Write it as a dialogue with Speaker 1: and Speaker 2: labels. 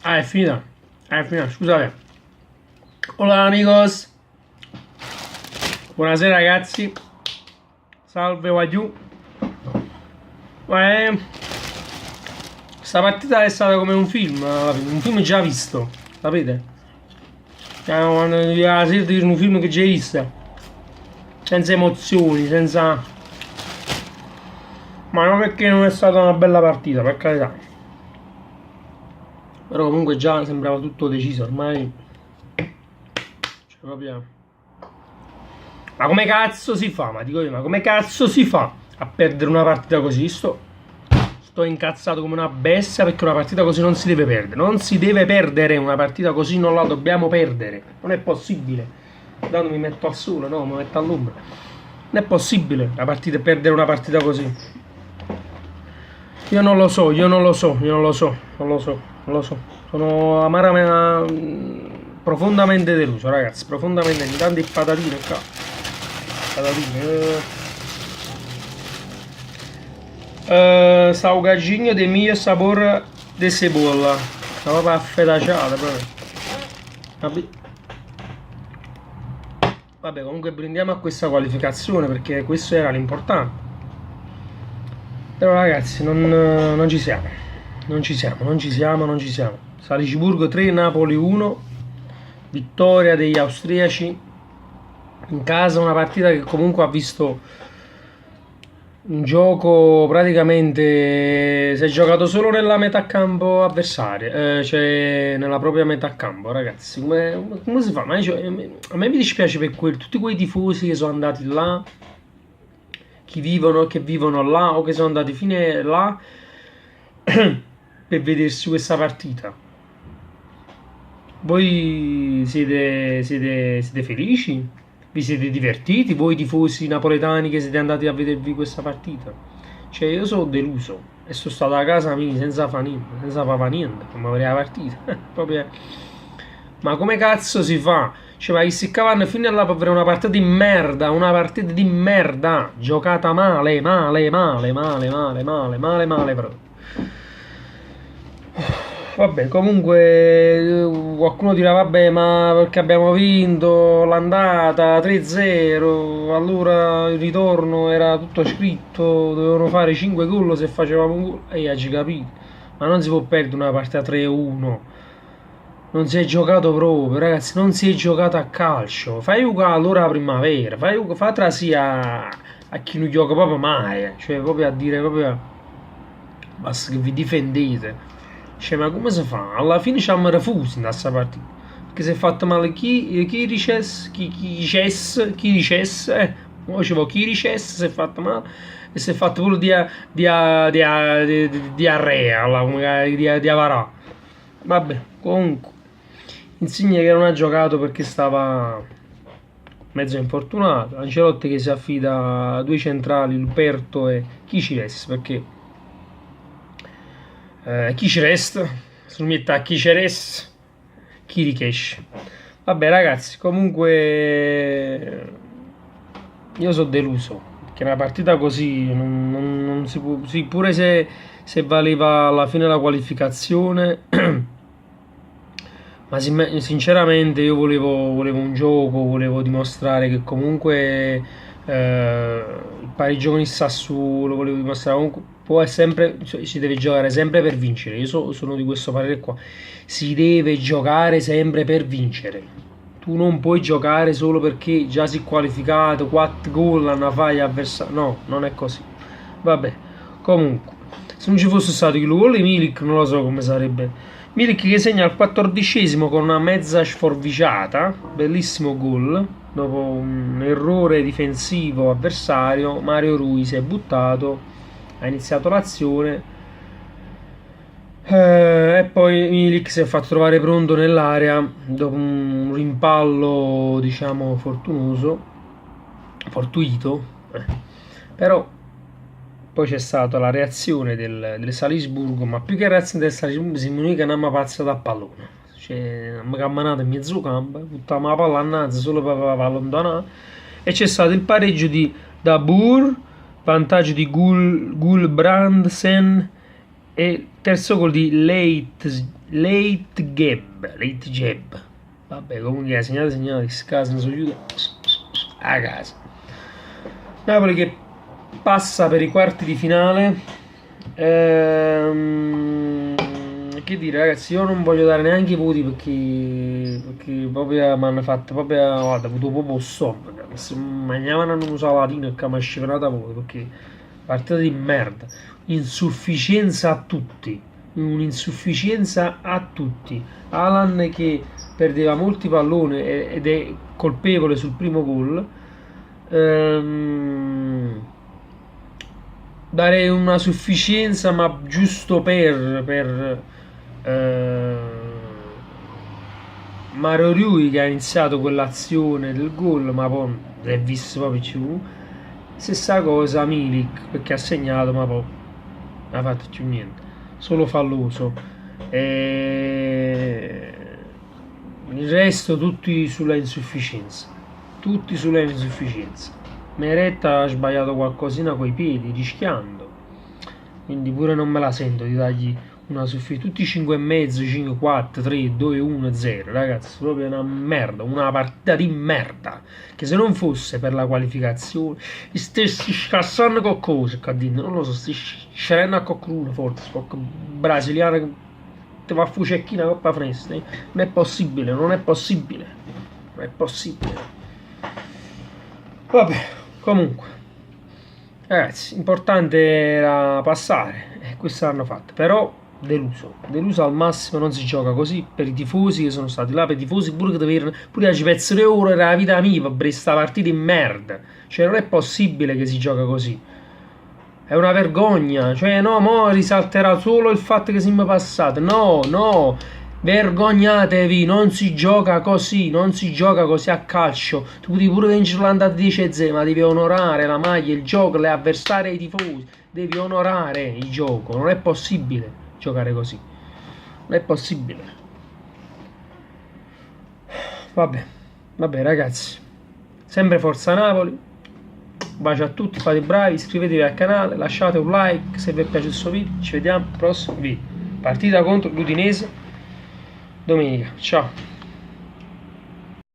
Speaker 1: Ah, è finita. È finita, scusate. Hola amigos. Buonasera ragazzi. Salve Wagyu. Questa partita è stata come un film, un film già visto, sapete? Quando la sera di un film che già hai visto. Senza emozioni, senza... Ma non perché non è stata una bella partita, per carità. Però comunque già sembrava tutto deciso, ormai... Cioè proprio... Ma come cazzo si fa? Ma dico io, ma come cazzo si fa a perdere una partita così? Sto incazzato come una bestia perché una partita così non si deve perdere. Non si deve perdere una partita così, non la dobbiamo perdere. Non è possibile. Tanto mi metto al sole, no, mi metto all'ombra. Non è possibile perdere una partita così. Io non lo so, non lo so. Sono profondamente deluso, ragazzi. Profondamente. Intanto il patatino qua. Salgadinho de milho sabor de cebolla. Stava proprio affetacciata proprio. Vabbè, comunque brindiamo a questa qualificazione perché questo era l'importante. Però ragazzi non ci siamo. Non ci siamo. Salisburgo 3, Napoli 1. Vittoria degli austriaci in casa, una partita che comunque ha visto un gioco praticamente si è giocato solo nella metà campo avversaria, cioè nella propria metà campo, ragazzi. Come si fa? Ma a me mi dispiace per tutti quei tifosi che sono andati là, che vivono là o che sono andati fino là per vedersi questa partita. Voi siete felici? Vi siete divertiti? Voi tifosi napoletani che siete andati a vedervi questa partita? Cioè io sono deluso e sono stato a casa mia senza fare niente, come vedere la partita. Proprio... Ma come cazzo si fa? Cioè ma questi qua vanno fino là per avere una partita di merda, giocata male proprio. Vabbè, comunque qualcuno dirà vabbè, ma perché abbiamo vinto l'andata 3-0, allora il ritorno era tutto scritto, dovevano fare 5 gol se facevamo un gol e hai capito. Ma non si può perdere una partita 3-1. Non si è giocato proprio, ragazzi, non si è giocato a calcio. Fai uguale allora la primavera, fa trasì a chi non gioca proprio mai, cioè proprio a dire proprio basta che vi difendete. Cioè, ma come si fa? Alla fine ci hanno refusi in questa partita. Perché si è fatto male Chiriches, ora ci va Chiriches, si è fatto male. E si è fatto pure diarrea, di avarà. Vabbè, comunque. Insigne che non ha giocato perché stava mezzo infortunato. Ancelotti che si affida a due centrali, Luperto e Chiriches, perché... chi ci resta? Sul metta chi ci resta? Chi ricesce? Vabbè ragazzi, comunque io sono deluso che una partita così non si può, sì, pure se valeva alla fine la qualificazione ma sinceramente io volevo un gioco, volevo dimostrare che comunque il pareggio con il Sassuolo, volevo dimostrare comunque può sempre, si deve giocare sempre per vincere. Io sono di questo parere qua. Si deve giocare sempre per vincere. Tu non puoi giocare solo perché già si è qualificato, 4 gol hanno fatto gli avversari. No, non è così. Vabbè, comunque, se non ci fosse stato il gol di Milik, non lo so come sarebbe. Milik che segna al 14esimo con una mezza sforbiciata, bellissimo gol. Dopo un errore difensivo avversario, Mario Rui si è buttato. Ha iniziato l'azione e poi Milik si è fatto trovare pronto nell'area dopo un rimpallo diciamo fortuito però poi c'è stata la reazione del Salisburgo, ma più che reazione del Salisburgo Simone che non mi pazza da pallone, cioè mi camminato in mezzo campo, buttavamo la palla annanzi solo per allontanare e c'è stato il pareggio di Dabur, vantaggio di Gulbrandsen e terzo gol di Late Geb. Vabbè, comunque ha segnato, casa non so chiude a casa. Napoli che passa per i quarti di finale. Che dire, ragazzi, io non voglio dare neanche i voti perché proprio mi hanno fatto proprio, guarda, ho avuto proprio sonno, se mangiavano un salatino e che mi è scivolato a voi, perché partita di merda, insufficienza a tutti, un'insufficienza a tutti. Alan che perdeva molti palloni ed è colpevole sul primo gol. Dare una sufficienza, ma giusto per Mario Rui che ha iniziato quell'azione del gol, ma poi non si è visto proprio più. Stessa cosa Milik perché ha segnato, ma poi non ha fatto più niente, solo falloso. Il resto tutti sulla insufficienza, tutti sulla insufficienza. Meretta ha sbagliato qualcosina coi piedi, rischiando. Quindi pure non me la sento di dargli una sufficienza. Tutti 5,5, 5, 4, 3, 2, 1, 0. Ragazzi, proprio una merda, una partita di merda. Che se non fosse per la qualificazione, stessi scassando qualcosa, non lo so, stessi scerendo a qualcuno forse, qualche brasiliano che ti va a fucecchina coppa fresca. Non è possibile, non è possibile. Non è possibile. Vabbè, comunque, ragazzi, importante era passare e questo l'hanno fatto, però deluso al massimo, non si gioca così per i tifosi che sono stati là, per i tifosi pure che dovevano, pure a pezzo di oro era la vita mia per questa partita in merda, cioè non è possibile che si gioca così, è una vergogna, cioè no, mo risalterà solo il fatto che siamo passati, no, vergognatevi, non si gioca così, non si gioca così a calcio. Tu potevi pure vincere l'andata 10-0, ma devi onorare la maglia, il gioco, le avversarie e i tifosi. Devi onorare il gioco, non è possibile giocare così. Non è possibile. Vabbè ragazzi. Sempre Forza Napoli. Bacio a tutti, fate i bravi, iscrivetevi al canale, lasciate un like se vi è piaciuto questo video. Ci vediamo al prossimo video. Partita contro l'Udinese domenica. Ciao.